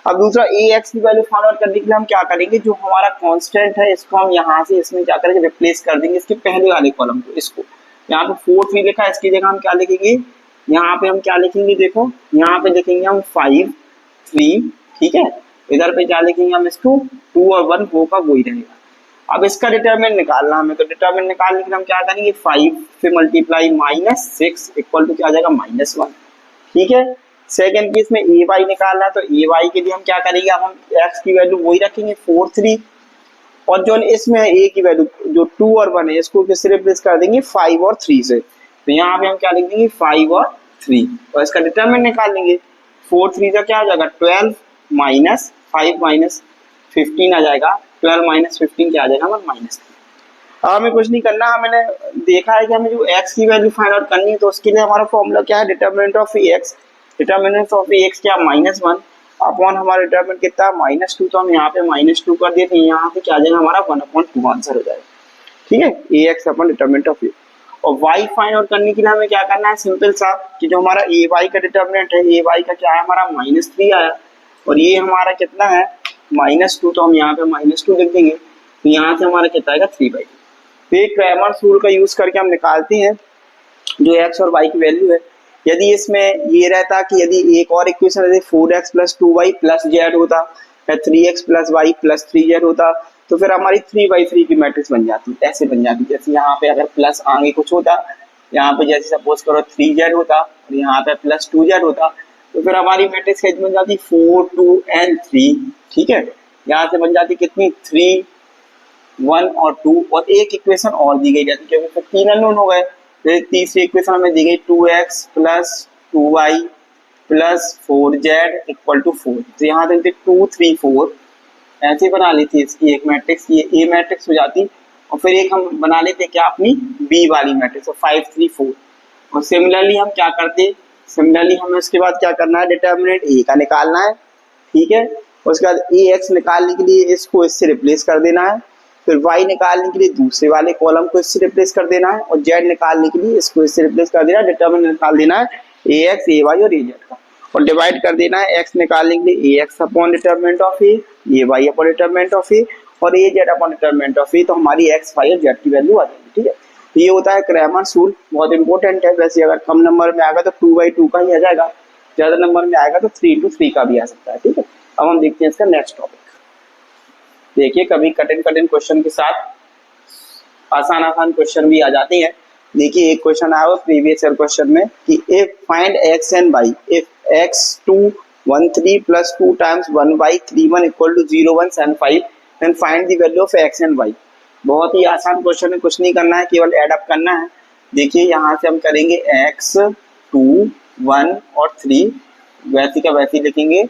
अब दूसरा ए एक्स की वैल्यू फाइंड आउट करने के लिए हम क्या करेंगे, जो हमारा कांस्टेंट है इसको हम यहाँ से इसमें क्या करेंगे रिप्लेस कर देंगे इसके पहले वाले कॉलम को। इसको यहाँ पे 4 3 लिखा है, इसकी जगह हम क्या लिखेंगे, यहाँ पे हम क्या लिखेंगे, देखो यहाँ पे लिखेंगे हम 5 3 ठीक है। इधर पे क्या लिखेंगे हम इसको 2 और 1 होगा वही रहेगा। अब इसका डिटरमिनेंट निकालना हमें, तो डिटरमिनेंट निकालने के लिए हम क्या करेंगे 5 से मल्टीप्लाई -6 इक्वल टू क्या आ जाएगा -1 ठीक है। सेकंड केस में ए वाई निकालना है, तो ए वाई के लिए हम क्या करेंगे, अब हम एक्स की वैल्यू वही रखेंगे 4 3 और जो इसमें है ए की वैल्यू जो 2 और 1 है इसको किससे रिप्लेस कर देंगे 5 और 3 से। तो यहाँ पे हम क्या लिख देंगे 5 और 3 और इसका डिटरमिनेंट निकाल लेंगे। 4 3 का क्या आ जाएगा 12 माइनस 5 माइनस 15 आ जाएगा। 12 माइनस 15 क्या आ जाएगा हमारा -3। अब हमें कुछ नहीं करना, मैंने देखा है कि हमें जो x की वैल्यू फाइंड आउट करनी है तो उसके लिए हमारा फॉर्मूला क्या है determinant of x। Determinant of x क्या -1 अपॉन हमारा डिटरमिनेंट कितना -2, तो हम यहाँ पे -2 कर देते हैं, यहाँ पे क्या आ जाएगा हमारा 1/2 आंसर हो जाएगा। ठीक है, ax upon determinant of x। और y फाइंड आउट करने के लिए हमें क्या करना है सिंपल सा कि जो हमारा ay का डिटरमिनेंट है ay का क्या है हमारा -3 आया और ये हमारा कितना है -2, तो हम यहाँ पे -2 लिख देंगे। तो यहाँ से हमारा कितना आएगा 3/2। तो एक क्रैमर्स रूल का यूज करके हम निकालते हैं जो x और y की वैल्यू है। यदि इसमें ये रहता कि यदि एक और इक्वेशन यदि 4x + 2y + z होता या 3x + y + 3z होता तो फिर हमारी 3/3 की मैट्रिक्स बन जाती, ऐसे बन जाती। जैसे यहाँ पे अगर प्लस आगे कुछ होता, यहाँ पे जैसे सपोज करो 3z होता और यहाँ पे +2z होता तो फिर हमारी मैट्रिक्स कैसे बन जाती 4 2 and 3। ठीक है, यहाँ से बन जाती कितनी 3 1 और 2 और एक इक्वेशन और दी गई जाती क्योंकि फिर 3 अननोन हो गए। फिर तीसरी इक्वेशन हमें दी गई 2x + 2y + 4z = 4। तो यहाँ देखते 2 3 4 ऐसे बना लेती है इसकी एक मैट्रिक्स, ये ए मैट्रिक्स हो जाती और फिर एक हम बना लेते क्या अपनी बी वाली मैट्रिक्स 5 3 4। और सिमिलरली हम क्या करते, सिमिलरली हमें उसके बाद क्या करना है डिटरमिनेंट ए का निकालना है। ठीक है, उसके बाद ए एक्स निकालने के लिए इसको इससे रिप्लेस कर देना है, फिर y निकालने के लिए दूसरे वाले कॉलम को इससे रिप्लेस कर देना है और z निकालने के लिए इसको इससे रिप्लेस कर देना है। डिटरमिनेंट निकाल देना है ए एक्स ए वाई और ए जेड का और डिवाइड कर देना है x निकालने के लिए A X upon determinant of A Y upon determinant of A और A Z upon determinant of A. तो हमारी x y और z की वैल्यू आ जाएगी। ठीक है, तो ये होता है क्रैमर्स रूल, बहुत इंपॉर्टेंट है। वैसे अगर कम नंबर में आएगा तो 2/2 का ही आ जाएगा, ज्यादा नंबर में आएगा तो 3/3 का भी आ सकता है। ठीक है, अब हम देखते हैं इसका नेक्स्ट टॉपिक। देखिए कभी कठिन क्वेश्चन के साथ आसान क्वेश्चन भी आ जाते हैं। देखिए एक क्वेश्चन आया हुआ प्रीवियस ईयर क्वेश्चन में कि if find x and y if x2 1 3 + 2 times 1/3 1 = 0 1 7 5 then find the value of x and y। बहुत ही आसान क्वेश्चन है, कुछ नहीं करना है, केवल ऐड अप करना है। देखिए यहाँ से हम करेंगे x 2 1 और 3 वैसे का वैसे लिखेंगे।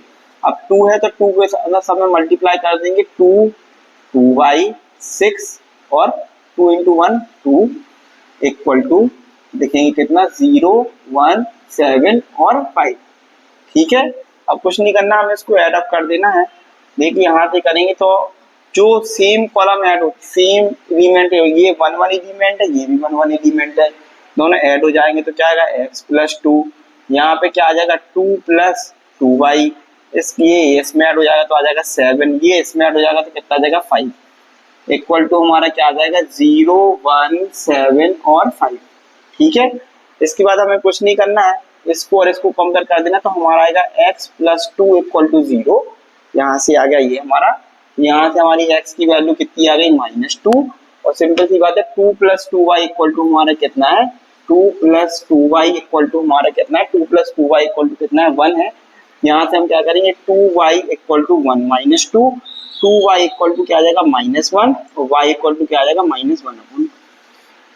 अब 2 है तो 2 के सब में मल्टीप्लाई कर देंगे 2 2y 6 और 2 × 1 2 = देखेंगे कितना 0 1 7 और 5। ठीक है, अब कुछ नहीं करना, हमें इसको ऐड अप कर देना है। देखिए यहाँ से करेंगे तो जो सेम कॉलम ऐड हो सेम एलिमेंट है, ये 1 1 एलिमेंट है ये भी 1 1 एलिमेंट है, दोनों ऐड हो जाएंगे तो क्या आएगा x + 2 यहाँ पे क्या आ जाएगा 2 + 2y ये इसमें ऐड हो जाएगा तो आ जाएगा 7 ये इसमें ऐड हो जाएगा तो कितना आ जाएगा 5 = हमारा क्या आ जाएगा 0 1 7 और 5। ठीक है, इसके बाद हमें कुछ नहीं करना है, इसको और इसको कंपेयर कर देना तो हमारा आएगा x + 2 = 0। यहाँ से आ गया ये हमारा, यहाँ से हमारी x की वैल्यू कितनी आ गई -2 और सिंपल सी बात है 2 + 2y = हमारा कितना है 2 + 2y = हमारा कितना है 2 + 2y = कितना है 1 है। यहाँ से हम क्या करेंगे 2y = 1 -2 2y = क्या आ जाएगा -1 और y = क्या आ जाएगा -1/2।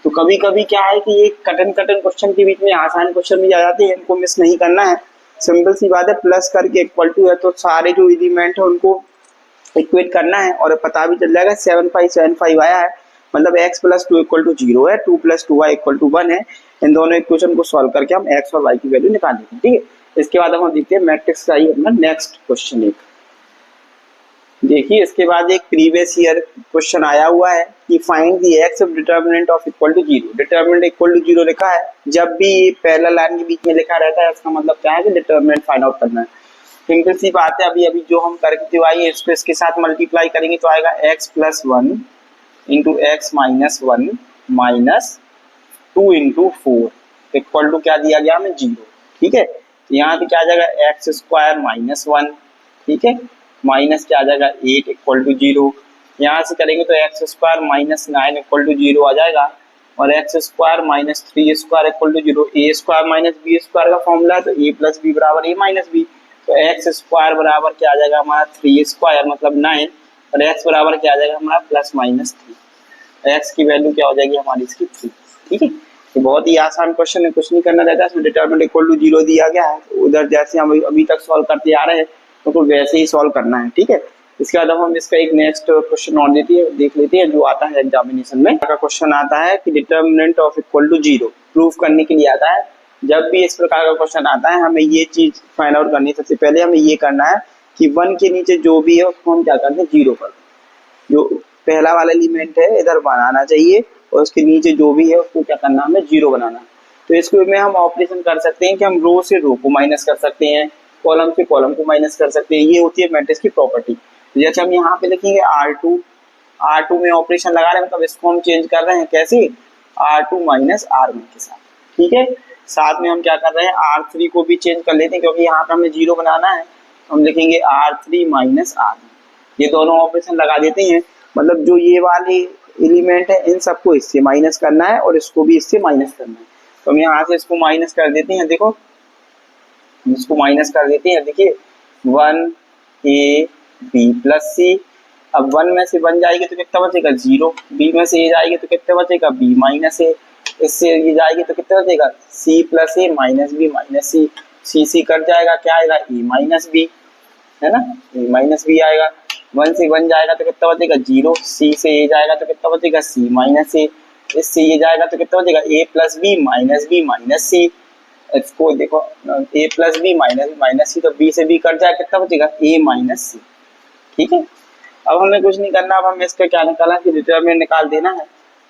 तो कभी कभी क्या है कि ये कठिन क्वेश्चन के बीच में आसान क्वेश्चन भी आ जाते हैं, इनको मिस नहीं करना है। सिंपल सी बात है प्लस करके = है तो सारे जो एलिमेंट है उनको इक्वेट करना है और पता भी चल जाएगा 7 5 7 5 आया है मतलब x + 2 = 0 है 2 + 2y = 1 है। इन दोनों इक्वेशन को सॉल्व करके हम x और y की वैल्यू निकाल देते हैं। ठीक है, इसके बाद हम देखते हैं मैट्रिक्स का ही अपना नेक्स्ट क्वेश्चन एक। देखिए इसके बाद एक प्रीवियस ईयर क्वेश्चन आया हुआ है कि find the x of determinant of = 0। Determinant = 0 लिखा है, जब भी ये पहला लाइन के बीच में लिखा रहता है इसका मतलब क्या है कि डिटरमिनेंट फाइंड आउट करना है। सिंपल सी बात है, अभी जो हम करके आइए इसको इसके साथ मल्टीप्लाई करेंगे तो आएगा x + 1 × x - 1 -2 × 4 = क्या दिया गया हमें 0। ठीक है, यहाँ पे क्या आ जाएगा x² - 1। ठीक है, माइनस क्या आ जाएगा 8 = 0। यहाँ से करेंगे तो x² - 9 = 0 आ जाएगा और x² - 3² = 0। a² - b² का फॉर्मूला है तो a + b = a - b तो x² बराबर क्या आ जाएगा हमारा 3² मतलब 9 और x बराबर क्या आ जाएगा हमारा +- 3। x की वैल्यू क्या हो जाएगी हमारी इसकी 3। ठीक है, तो बहुत ही आसान क्वेश्चन है, कुछ नहीं करना रहता है। इसमें डिटरमिनेंट इक्वल टू 0 दिया गया है, तो उधर जैसे हम अभी तक सॉल्व करते आ रहे हैं तो वैसे ही सॉल्व करना है, ठीक है। इसके बाद हम इसका एक नेक्स्ट क्वेश्चन और देख लेते हैं जो आता है एग्जामिनेशन में। का क्वेश्चन आता है कि determinant of equal to 0 proof करने के लिए आता है। जब भी इस प्रकार का क्वेश्चन आता है हमें ये चीज फाइंड आउट करनी है। सबसे पहले हमें ये करना है कि 1 के नीचे जो भी है उसको हम क्या करते हैं 0 कर दें। जो पहला वाला एलिमेंट है इधर बनाना चाहिए और उसके नीचे जो भी है उसको क्या करना है, हमें 0 बनाना है। तो इसको में हम ऑपरेशन कर सकते हैं कि हम रो से रो को माइनस कर सकते हैं, कॉलम से कॉलम को माइनस कर सकते हैं। ये होती है मैट्रिक्स की प्रॉपर्टी। जैसे हम यहाँ पे लिखेंगे R2 में ऑपरेशन लगा रहे हैं, मतलब इसको हम चेंज कर रहे हैं कैसे, R2 माइनस R1 के साथ, ठीक है। साथ में हम क्या कर रहे हैं R3 को भी चेंज कर लेते हैं क्योंकि यहाँ पे हमें 0 बनाना है। हम लिखेंगे R3 माइनस R1। ये दोनों ऑपरेशन लगा देते हैं, मतलब जो ये वाले एलिमेंट है इन सबको इससे माइनस करना है और इसको भी इससे माइनस करना है। तो हम यहाँ से इसको माइनस कर देते हैं, देखो इसको माइनस कर देते हैं। देखिए 1a b प्लस c, अब 1 में से 1 जाएगी तो कितना बचेगा 0, b में से a जाएगी तो कितना बचेगा b माइनस a, इससे ये जाएगी तो कितना बचेगा c plus a minus b minus c, c cut जाएगा, क्या आएगा a माइनस b, है ना, a माइनस b आएगा। 1 से 1 जाएगा तो कितना बचेगा 0, c से a जाएगा तो कितना बचेगा c माइनस a, इससे ये जाएगा तो कितना बचेगा a plus b minus c। इसको देखो a plus b minus c, तो b से b कट जाएगा, कितना बचेगा a माइनस c, ठीक है। अब हमें कुछ नहीं करना, अब हमें इसका क्या निकालना है कि डिटरमिनेंट निकाल देना है।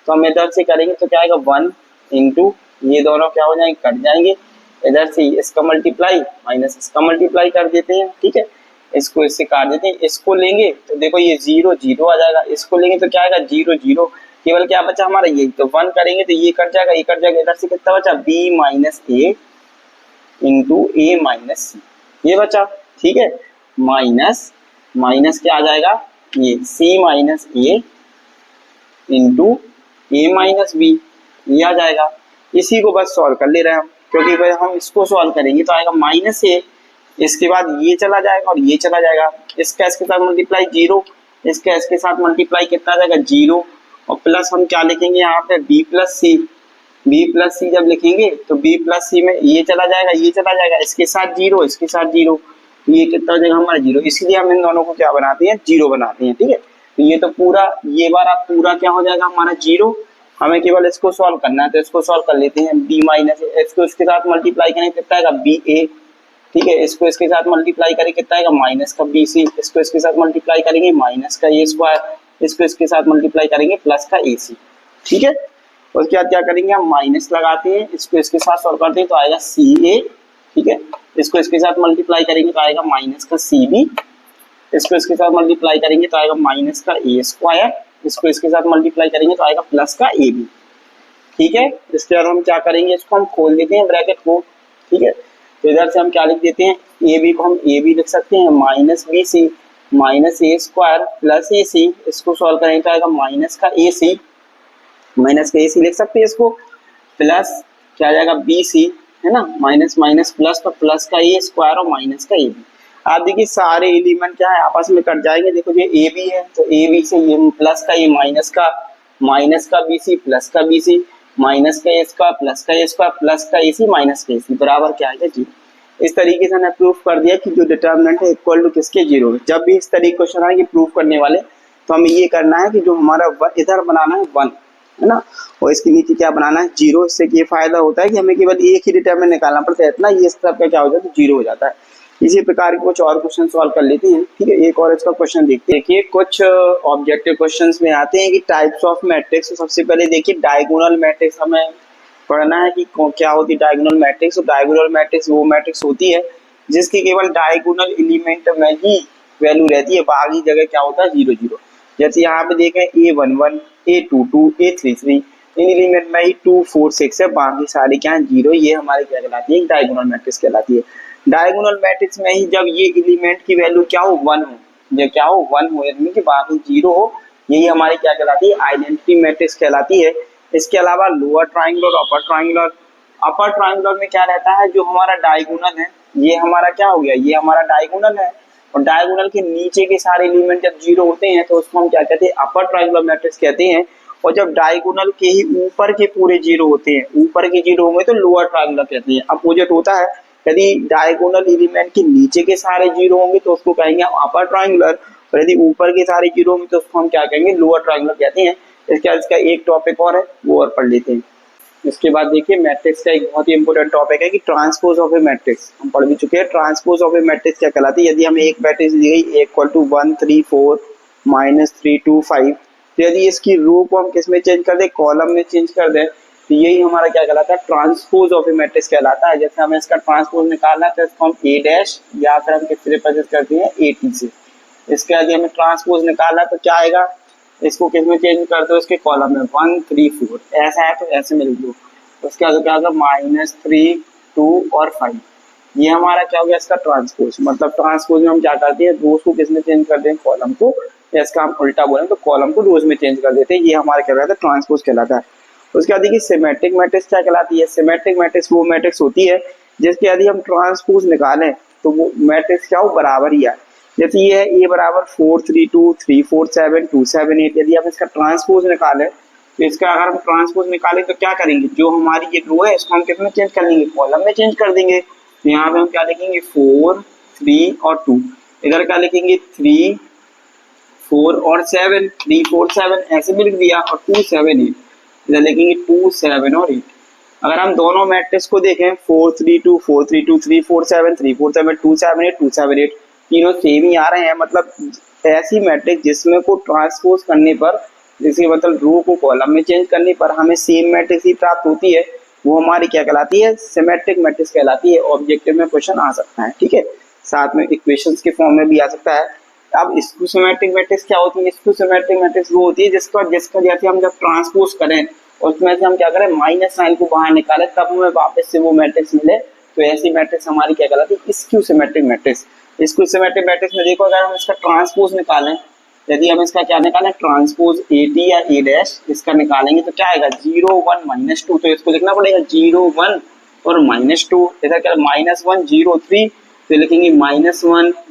तो हम इधर से करेंगे तो क्या आएगा 1 इंटू ये दोनों क्या हो जाएंगे कट जाएंगे, इधर से इसका मल्टीप्लाई माइनस इसका मल्टीप्लाई कर देते हैं, ठीक है। इसको इससे काट देते हैं, इसको लेंगे तो देखो ये 0 0 आ जाएगा, इसको लेंगे तो क्या आएगा 0 0, केवल क्या बचा हमारा ये, तो 1 करेंगे तो ये कट जाएगा, ये कट जाएगा, इधर से कितना बचा b minus a into a minus c, ये बचा, ठीक है। माइनस माइनस क्या आ जाएगा ये c minus a into a minus b, ये आ जाएगा। इसी को बस सॉल्व कर ले रहे हैं हम, क्योंकि भाई हम इसको सॉल्व करेंगे तो आएगा माइनस a, इसके बाद ये चला जाएगा और ये चला जाएगा, इसका इसके साथ मल्टीप्लाई 0, इसका इसके साथ मल्टीप्लाई कितना आ जाएगा 0, और प्लस हम क्या लिखेंगे यहाँ पे b प्लस c जब लिखेंगे तो b प्लस c में ये चला जाएगा, ये चला जाएगा, इसके साथ 0, इसके साथ 0, ये कितना हो जाएगा हमारा 0। इसलिए हम इन दोनों को क्या बनाते हैं 0 बनाते हैं, ठीक है। तो ये तो पूरा ये बार आप पूरा क्या हो जाएगा हमारा 0। हमें केवल इसको सॉल्व करना है, तो इसको सॉल्व कर लेते हैं। b माइनस इसको इसके साथ मल्टीप्लाई करें कितना आएगा ba, ठीक है। इसको इसके साथ मल्टीप्लाई करें कितना आएगा माइनस का bc, इसको इसके साथ मल्टीप्लाई करेंगे माइनस का a स्क्वायर, इसको इसके साथ मल्टीप्लाई करेंगे प्लस का ac, ठीक है। उसके बाद क्या करेंगे हम माइनस लगाते हैं, इसको इसके साथ सॉल्व करते हैं तो आएगा ca, ठीक है। इसको इसके साथ मल्टीप्लाई करेंगे तो आएगा माइनस का cb, इसको इसके साथ मल्टीप्लाई करेंगे तो आएगा माइनस का a स्क्वायर, इसको इसके साथ मल्टीप्लाई करेंगे तो आएगा प्लस का ab, ठीक है। इसके बाद हम क्या करेंगे, इसको हम खोल देते हैं ब्रैकेट को, ठीक है। तो इधर से हम क्या लिख देते हैं ab को हम ab लिख सकते हैं minus bc minus a square plus ac, इसको सॉल्व करेंगे तो आएगा माइनस का ac लिख सकते हैं इसको, प्लस क्या आ जाएगा bc, है ना, माइनस माइनस प्लस, तो प्लस का a स्क्वायर और माइनस का ab। आप देखिए सारे एलिमेंट क्या है आपस में कट जाएंगे, देखो ये ab है तो ab से ये प्लस का ये माइनस का bc प्लस का bc माइनस का a स्क्वायर प्लस का a स्क्वायर प्लस का ac माइनस का ac बराबर क्या आएगा 0। इस तरीके से हमने प्रूफ कर दिया कि जो डिटरमिनेंट है इक्वल टू किसके 0 है। जब भी इस तरीके क्वेश्चन आएंगे प्रूफ करने वाले तो हमें ये करना है कि जो हमारा इधर बनाना है 1, है ना, और इसके नीचे क्या बनाना है 0। इससे ये फायदा होता है कि हमें केवल एक ही डिटरमिनेंट निकालना पड़ता है, इतना ये इस तरफ का क्या हो जाता है 0 हो जाता है। इसी प्रकार के कुछ और क्वेश्चन सॉल्व कर लेते हैं, ठीक है। एक और इसका क्वेश्चन देखते हैं। देखिए कुछ ऑब्जेक्टिव क्वेश्चंस में आते हैं कि टाइप्स ऑफ मैट्रिक्स। तो सबसे पहले देखिए डायगोनल मैट्रिक्स हमें पढ़ना है कि क्या होती है डायगोनल मैट्रिक्स। तो डायगोनल मैट्रिक्स वो मैट्रिक्स होती है जिसकी केवल डायगोनल एलिमेंट में ही वैल्यू रहती है, बाकी जगह क्या होता है 0 0। जैसे यहाँ पे देखें a11 a22 a33 इन एलिमेंट में ही 2 4 6 है, बाकी सारे क्या है 0। ये हमारी क्या कहलाती है डायगोनल मैट्रिक्स कहलाती है। डायगोनल मैट्रिक्स में ही जब ये एलिमेंट की वैल्यू क्या हो 1 हो, जब क्या हो 1 हो यानी कि बाकी 0 हो, यही हमारी क्या कहलाती है आइडेंटिटी मैट्रिक्स कहलाती है। इसके अलावा लोअर ट्रायंगल और अपर ट्रायंगल में क्या रहता है, जो हमारा डायगोनल है ये हमारा क्या हो गया, ये हमारा डायगोनल है, और डायगोनल के नीचे के सारे एलिमेंट जब 0 होते हैं तो उसको हम क्या कहते हैं अपर ट्रायंगुलर मैट्रिक्स कहते हैं। और जब डायगोनल के ही ऊपर के पूरे जीरो होते हैं, ऊपर के जीरो होंगे तो लोअर ट्रायंगुलर कहते हैं। अपोजिट होता है, यदि डायगोनल एलिमेंट के नीचे के सारे जीरो होंगे तो उसको कहेंगे अपर ट्रायंगुलर, और यदि ऊपर के सारे जीरो होंगे तो उसको हम क्या कहेंगे, लोअर ट्रायंगुलर कहते हैं। इसके बाद इसका एक टॉपिक और है, वो और पढ़ लेते हैं। इसके बाद देखिए मैट्रिक्स का एक बहुत ही इंपॉर्टेंट टॉपिक है कि ट्रांसपोज ऑफ ए मैट्रिक्स, हम पढ़ भी चुके हैं। ट्रांसपोज ऑफ ए मैट्रिक्स क्या कहलाती है, यदि हमें एक मैट्रिक्स दी गई इक्वल टू 1 3 4 -3 2 5, तो यदि इसकी रो को हम किस में चेंज कर दें, कॉलम में चेंज कर दें, तो यही हमारा क्या कहलाता है, ट्रांसपोज ऑफ ए मैट्रिक्स कहलाता है। जैसे हमें इसका ट्रांसपोज निकालना है तो इसको हम ए डैश या फिर हम किस रिप्रेजेंट करते हैं, ए टी से। इसके बाद हमें ट्रांसपोज निकालना है तो क्या आएगा, इसको किस में चेंज कर दो, इसके कॉलम में 1 3 4, ऐसा है तो ऐसे में लिख दो। उसके बाद क्या होगा, -3 2 और 5, ये हमारा क्या हो गया, इसका ट्रांसपोज। मतलब ट्रांसपोज में हम क्या करते हैं, रोज को किस में चेंज कर दें, कॉलम को, या इसका हम उल्टा बोलें तो कॉलम को रोज में चेंज कर देते हैं, ये हमारा क्या कहलाता है, ट्रांसपोज कहलाता है। उसके बाद देखिए सिमेट्रिक मैट्रिक्स क्या कहलाती है। सिमेट्रिक मैट्रिक्स वो मैट्रिक्स होती है जिसके यदि हम ट्रांसपोज निकालें तो वो मैट्रिक्स क्या हो, बराबर ही आए। जैसे ये है ए बराबर 4 3 2 3 4 7 2 7 8, यदि हम इसका ट्रांसपोज निकालें तो इसका अगर हम ट्रांसपोज निकालें तो क्या करेंगे, जो हमारी ये रो है इसको हम किस में चेंज कर लेंगे, कॉलम में चेंज कर देंगे। तो यहाँ पे हम क्या लिखेंगे, 4 3 और 2, इधर क्या लिखेंगे 3 4 और 7, 3 4 7 ऐसे भी लिख दिया, और 2 7 8 इधर लिखेंगे 2 7 और 8। अगर हम दोनों मैट्रिक्स को देखें 4 3 2 4 3 2 3 4 7 3 4 7 2 7 8 2 7 8, तीनों सेम ही आ रहे हैं। मतलब ऐसी मैट्रिक्स जिसमें को ट्रांसपोज करने पर, जिसके मतलब रो को कॉलम में चेंज करने पर हमें सेम मैट्रिक्स ही प्राप्त होती है, वो हमारी क्या कहलाती है, सिमेट्रिक मैट्रिक्स कहलाती है। ऑब्जेक्टिव में क्वेश्चन आ सकता है, ठीक है, साथ में इक्वेशंस के फॉर्म में भी आ सकता है। अब स्क्यू सिमेट्रिक मैट्रिक्स क्या होती है, स्क्यू सिमेट्रिक मैट्रिक्स वो होती है जिसका जैसे हम जब ट्रांसपोज करें उसमें से हम क्या करें, माइनस साइन को बाहर निकालें तब हमें वापस से वो मैट्रिक्स मिले, तो ऐसी मैट्रिक्स हमारी क्या कहलाती है, skew symmetric matrix. Skew symmetric matrix में देखो, अगर हम इसका ट्रांसपोज निकालें, यदि हम इसका क्या निकालें, ट्रांसपोज ए टी या ए डैश इसका निकालेंगे तो क्या आएगा, 0 1 -2, तो इसको लिखना पड़ेगा 0 1 और -2। इधर क्या -1 0 3, तो लिखेंगे -1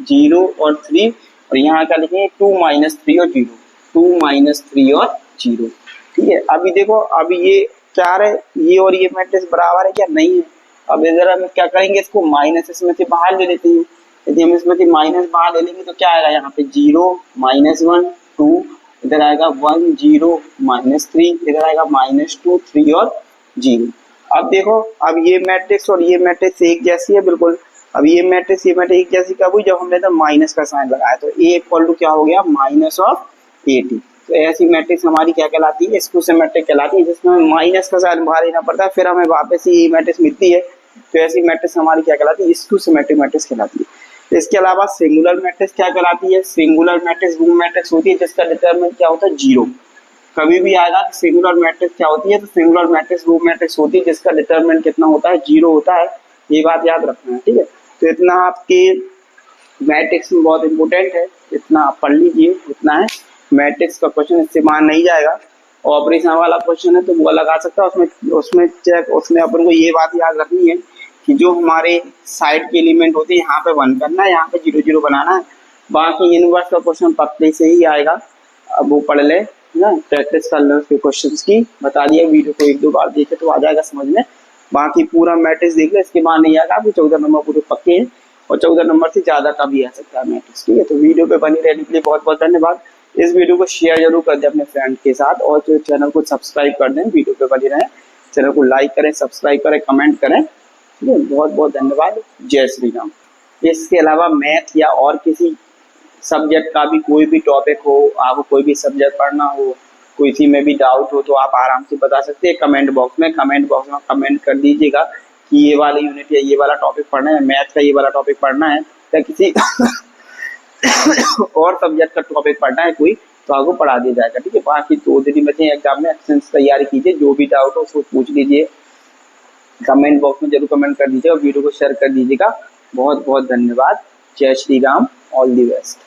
0 और 3, और यहाँ क्या लिखेंगे 2 -3 और 0, 2 -3 और 0, ठीक है। अभी देखो, अभी ये क्या है, ये और ये मैट्रिक्स बराबर है क्या, नहीं है। अब इधर हम क्या करेंगे, इसको माइनस इसमें से बाहर ले लेते हैं। यदि हम इसमें से माइनस बाहर ले लेंगे तो क्या आएगा, यहाँ पे 0 -1 2, इधर आएगा 1 0 -3, इधर आएगा -2 3 और 0। अब देखो, अब ये मैट्रिक्स और ये मैट्रिक्स एक जैसी है बिल्कुल। अब ये मैट्रिक्स एक जैसी कब हुई, जब हमने तो माइनस का साइन लगाया, तो ए इक्वल टू क्या हो गया, -80। तो ऐसी मैट्रिक्स हमारी क्या कहलाती है, स्क्यू सिमेट्रिक कहलाती है, जिसमें हमें माइनस का साइन बाहर लेना पड़ता है, फिर हमें वापस ये मैट्रिक्स मिलती है। तो ऐसी मैट्रिक्स हमारी क्या कहलाती है, स्क्यू सिमेट्रिक मैट्रिक्स कहलाती है। इसके अलावा सिंगुलर मैट्रिक्स क्या कहलाती है, सिंगुलर मैट्रिक्स वो मैट्रिक्स होती है जिसका डिटरमिनेंट क्या होता है, 0। कभी भी आएगा सिंगुलर मैट्रिक्स क्या होती है, तो सिंगुलर मैट्रिक्स वो मैट्रिक्स होती है जिसका डिटरमिनेंट कितना होता है, 0 होता है। ये बात याद रखना है, ठीक है। तो इतना आपके मैट्रिक्स में बहुत इंपॉर्टेंट है, इतना आप पढ़ लीजिए, इतना है मैट्रिक्स का क्वेश्चन, इससे मान नहीं जाएगा। ऑपरेशन वाला क्वेश्चन है तो वो लगा सकता है, उसमें अपन को ये बात याद रखनी है कि जो हमारे साइड के एलिमेंट होते हैं यहाँ पे 1 करना है, यहाँ पे 0 0 बनाना है। बाकी यूनिवर्स का क्वेश्चन पक्के से ही आएगा, अब वो पढ़ ले ना, प्रैक्टिस कर ले उसके क्वेश्चन की। बता दिया, वीडियो को 1 2 बार देखे तो आ जाएगा समझ में। बाकी पूरा मैट्रिक्स देख ले, इसके बाद नहीं आएगा। आपको 14 नंबर पूरे पक्के हैं और 14 नंबर से ज़्यादा का भी आ सकता है मैट्रिक्स, ठीक है। तो वीडियो पे बनी रहने के लिए बहुत बहुत धन्यवाद। इस वीडियो को शेयर जरूर कर दें अपने फ्रेंड के साथ, और जो चैनल को सब्सक्राइब कर दें, वीडियो पे बने रहें, चैनल को लाइक करें, सब्सक्राइब करें, कमेंट करें, ठीक है। बहुत बहुत धन्यवाद, जय श्री राम। इसके अलावा मैथ या और किसी सब्जेक्ट का भी कोई भी टॉपिक हो, आपको कोई भी सब्जेक्ट पढ़ना हो, किसी में भी डाउट हो, तो आप आराम से बता सकते हैं कमेंट बॉक्स में कमेंट कर दीजिएगा कि ये वाली यूनिट या ये वाला टॉपिक पढ़ना है, मैथ का ये वाला टॉपिक पढ़ना है, या किसी और सब्जेक्ट का टॉपिक पढ़ना है कोई, तो आपको पढ़ा दिया जाएगा, ठीक है। बाकी 2 दिन बचे एग्जाम में, अच्छे से तैयारी कीजिए, जो भी डाउट हो उसको पूछ लीजिए, कमेंट बॉक्स में जरूर कमेंट कर दीजिए और वीडियो को शेयर कर दीजिएगा। बहुत बहुत धन्यवाद, जय Shri Ram, all the best.